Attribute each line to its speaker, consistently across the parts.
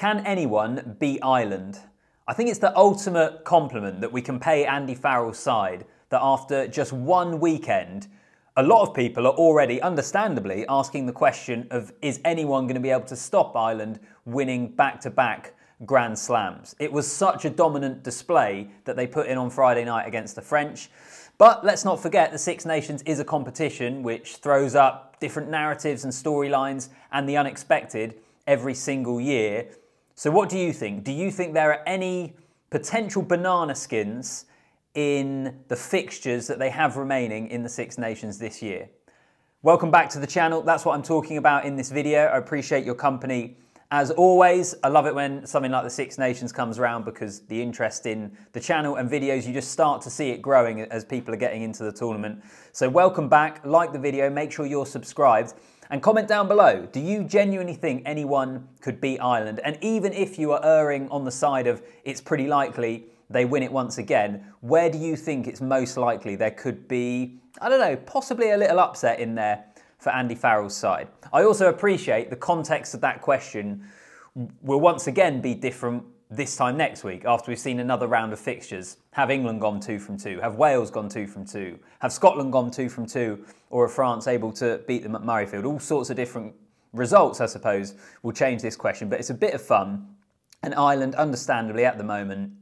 Speaker 1: Can anyone beat Ireland? I think it's the ultimate compliment that we can pay Andy Farrell's side, that after just one weekend, a lot of people are already, understandably, asking the question of, is anyone going to be able to stop Ireland winning back-to-back Grand Slams? It was such a dominant display that they put in on Friday night against the French. But let's not forget the Six Nations is a competition which throws up different narratives and storylines and the unexpected every single year. So what do you think? Do you think there are any potential banana skins in the fixtures that they have remaining in the Six Nations this year? Welcome back to the channel. That's what I'm talking about in this video. I appreciate your company as always. I love it when something like the Six Nations comes around because the interest in the channel and videos, you just start to see it growing as people are getting into the tournament. So welcome back, like the video, make sure you're subscribed and comment down below. Do you genuinely think anyone could beat Ireland? And even if you are erring on the side of it's pretty likely they win it once again, where do you think it's most likely there could be, I don't know, possibly a little upset in there for Andy Farrell's side? I also appreciate the context of that question will once again be different this time next week after we've seen another round of fixtures. Have England gone 2 from 2? Have Wales gone 2 from 2? Have Scotland gone 2 from 2? Or are France able to beat them at Murrayfield? All sorts of different results, I suppose, will change this question, but it's a bit of fun. And Ireland, understandably at the moment,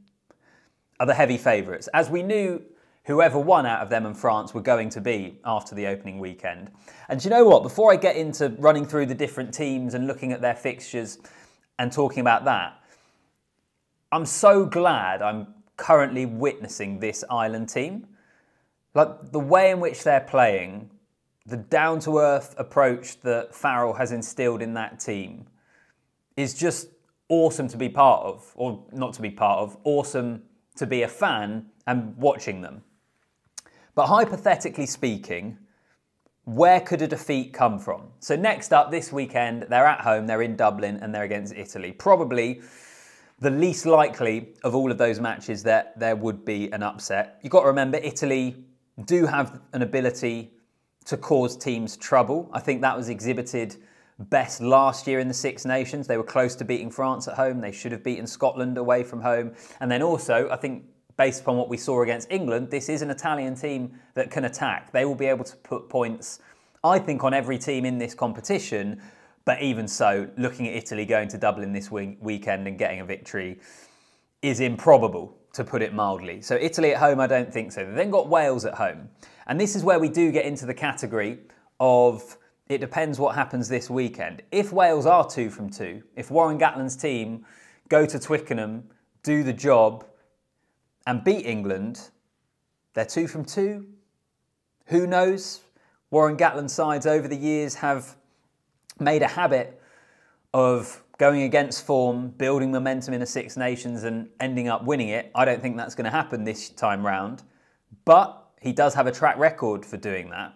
Speaker 1: are the heavy favourites, as we knew whoever won out of them and France were going to be after the opening weekend. And do you know what? Before I get into running through the different teams and looking at their fixtures and talking about that, I'm so glad I'm currently witnessing this Ireland team. Like the way in which they're playing, the down-to-earth approach that Farrell has instilled in that team is just awesome to be part of, or not to be part of, awesome to be a fan and watching them. But hypothetically speaking, where could a defeat come from? So next up this weekend, they're at home, they're in Dublin and they're against Italy. Probably the least likely of all of those matches that there would be an upset. You've got to remember, Italy do have an ability to cause teams trouble. I think that was exhibited best last year in the Six Nations. They were close to beating France at home. They should have beaten Scotland away from home. And then also, I think, based upon what we saw against England, this is an Italian team that can attack. They will be able to put points, I think, on every team in this competition. But even so, looking at Italy going to Dublin this weekend and getting a victory is improbable, to put it mildly. So Italy at home, I don't think so. They've then got Wales at home. And this is where we do get into the category of it depends what happens this weekend. If Wales are 2 from 2, if Warren Gatland's team go to Twickenham, do the job and beat England, they're 2 from 2. Who knows? Warren Gatland's sides over the years have made a habit of going against form, building momentum in a Six Nations and ending up winning it. I don't think that's going to happen this time round, but he does have a track record for doing that.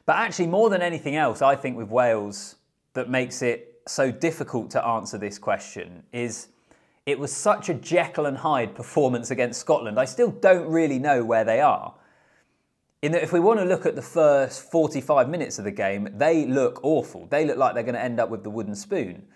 Speaker 1: But actually, more than anything else, I think with Wales that makes it so difficult to answer this question is it was such a Jekyll and Hyde performance against Scotland. I still don't really know where they are. In that if we want to look at the first 45 minutes of the game, they look awful. They look like they're going to end up with the wooden spoon.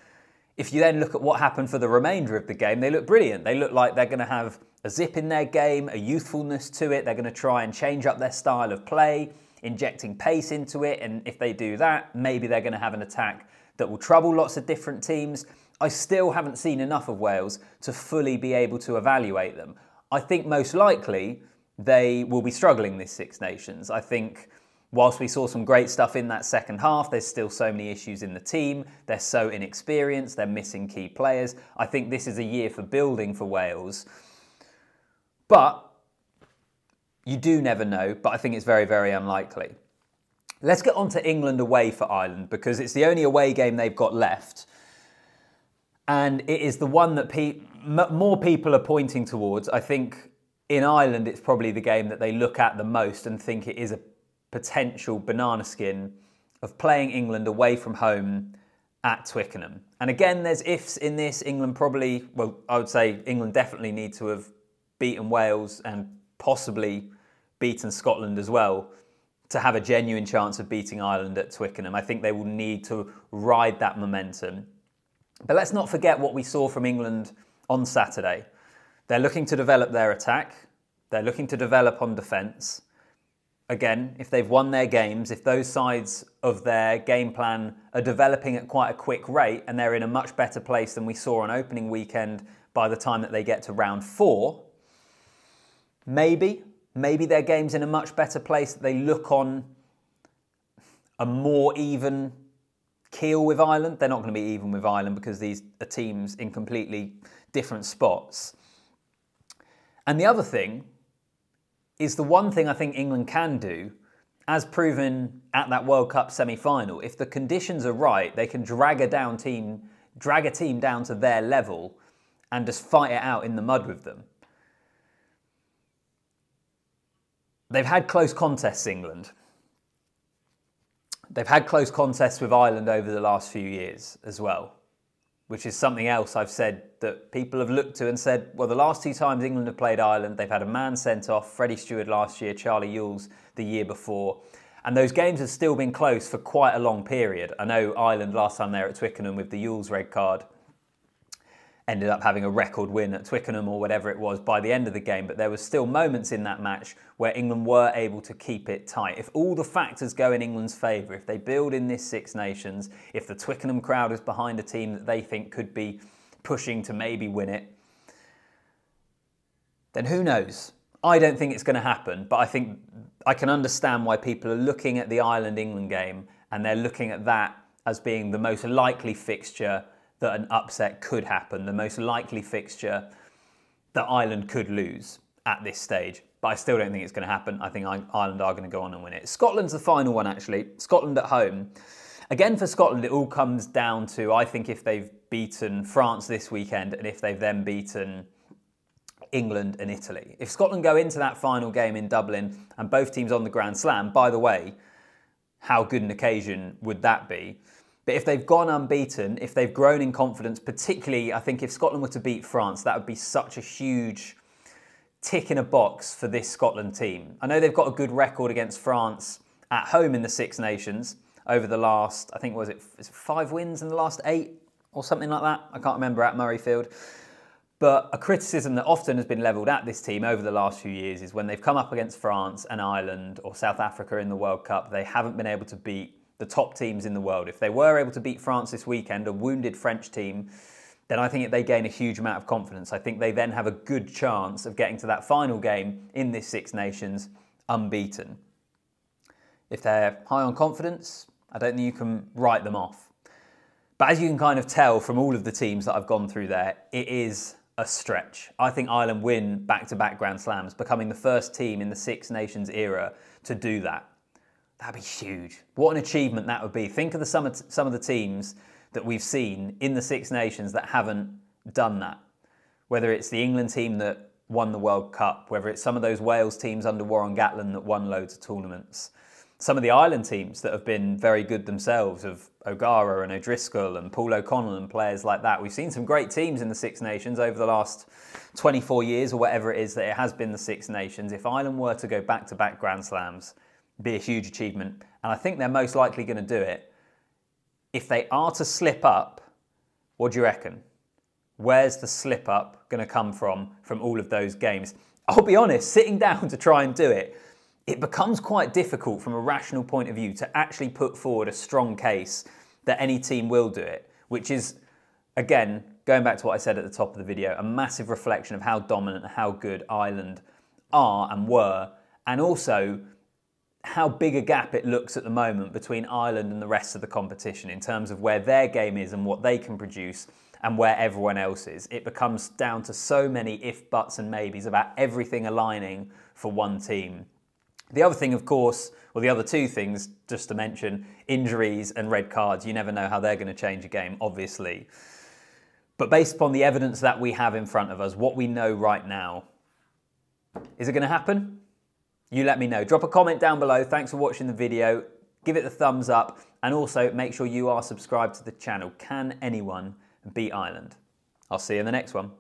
Speaker 1: If you then look at what happened for the remainder of the game, they look brilliant. They look like they're going to have a zip in their game, a youthfulness to it. They're going to try and change up their style of play, injecting pace into it. And if they do that, maybe they're going to have an attack that will trouble lots of different teams. I still haven't seen enough of Wales to fully be able to evaluate them. I think most likely they will be struggling this Six Nations. I think whilst we saw some great stuff in that second half, there's still so many issues in the team. They're so inexperienced. They're missing key players. I think this is a year for building for Wales. But you do never know, but I think it's very, very unlikely. Let's get on to England away for Ireland because it's the only away game they've got left. And it is the one that more people are pointing towards. I think in Ireland, it's probably the game that they look at the most and think it is a potential banana skin of playing England away from home at Twickenham. And again, there's ifs in this. England probably, well, I would say England definitely need to have beaten Wales and possibly beaten Scotland as well to have a genuine chance of beating Ireland at Twickenham. I think they will need to ride that momentum. But let's not forget what we saw from England on Saturday. They're looking to develop their attack. They're looking to develop on defence. Again, if they've won their games, if those sides of their game plan are developing at quite a quick rate and they're in a much better place than we saw on opening weekend by the time that they get to round 4, maybe their game's in a much better place. They look on a more even keel with Ireland. They're not going to be even with Ireland because these are teams in completely different spots. And the other thing is the one thing I think England can do, as proven at that World Cup semi-final. If the conditions are right, they can drag a team down to their level and just fight it out in the mud with them. They've had close contests, England. They've had close contests with Ireland over the last few years as well, which is something else I've said that people have looked to and said, well, the last 2 times England have played Ireland, they've had a man sent off, Freddie Stewart last year, Charlie Ewels the year before, and those games have still been close for quite a long period. I know Ireland last time they were at Twickenham with the Ewels red card ended up having a record win at Twickenham or whatever it was by the end of the game, but there was still moments in that match where England were able to keep it tight. If all the factors go in England's favour, if they build in this Six Nations, if the Twickenham crowd is behind a team that they think could be pushing to maybe win it, then who knows? I don't think it's going to happen, but I think I can understand why people are looking at the Ireland-England game and they're looking at that as being the most likely fixture that an upset could happen, the most likely fixture that Ireland could lose at this stage. But I still don't think it's going to happen. I think Ireland are going to go on and win it. Scotland's the final one, actually. Scotland at home. Again, for Scotland, it all comes down to, I think, if they've beaten France this weekend and if they've then beaten England and Italy. If Scotland go into that final game in Dublin and both teams on the Grand Slam, by the way, how good an occasion would that be? But if they've gone unbeaten, if they've grown in confidence, particularly, I think if Scotland were to beat France, that would be such a huge tick in a box for this Scotland team. I know they've got a good record against France at home in the Six Nations over the last, I think, is it 5 wins in the last 8 or something like that? I can't remember, at Murrayfield. But a criticism that often has been levelled at this team over the last few years is when they've come up against France and Ireland or South Africa in the World Cup, they haven't been able to beat the top teams in the world. If they were able to beat France this weekend, a wounded French team, then I think they gain a huge amount of confidence. I think they then have a good chance of getting to that final game in this Six Nations unbeaten. If they're high on confidence, I don't think you can write them off. But as you can kind of tell from all of the teams that I've gone through there, it is a stretch. I think Ireland win back-to-back Grand Slams, becoming the first team in the Six Nations era to do that. That'd be huge. What an achievement that would be. Think of some of the teams that we've seen in the Six Nations that haven't done that. Whether it's the England team that won the World Cup, whether it's some of those Wales teams under Warren Gatland that won loads of tournaments, some of the Ireland teams that have been very good themselves, of O'Gara and O'Driscoll and Paul O'Connell and players like that. We've seen some great teams in the Six Nations over the last 24 years or whatever it is that it has been the Six Nations. If Ireland were to go back-to-back Grand Slams, it'd be a huge achievement. And I think they're most likely going to do it. If they are to slip up, what do you reckon? Where's the slip up going to come from all of those games? I'll be honest, sitting down to try and do it, it becomes quite difficult from a rational point of view to actually put forward a strong case that any team will do it, which is, again, going back to what I said at the top of the video, a massive reflection of how dominant and how good Ireland are and were, and also how big a gap it looks at the moment between Ireland and the rest of the competition in terms of where their game is and what they can produce and where everyone else is. It becomes down to so many if, buts and maybes about everything aligning for one team. The other thing, of course, well, the other two things, just to mention, injuries and red cards. You never know how they're going to change a game, obviously. But based upon the evidence that we have in front of us, what we know right now, is it going to happen? You let me know. Drop a comment down below. Thanks for watching the video. Give it the thumbs up. And also make sure you are subscribed to the channel. Can anyone beat Ireland? I'll see you in the next one.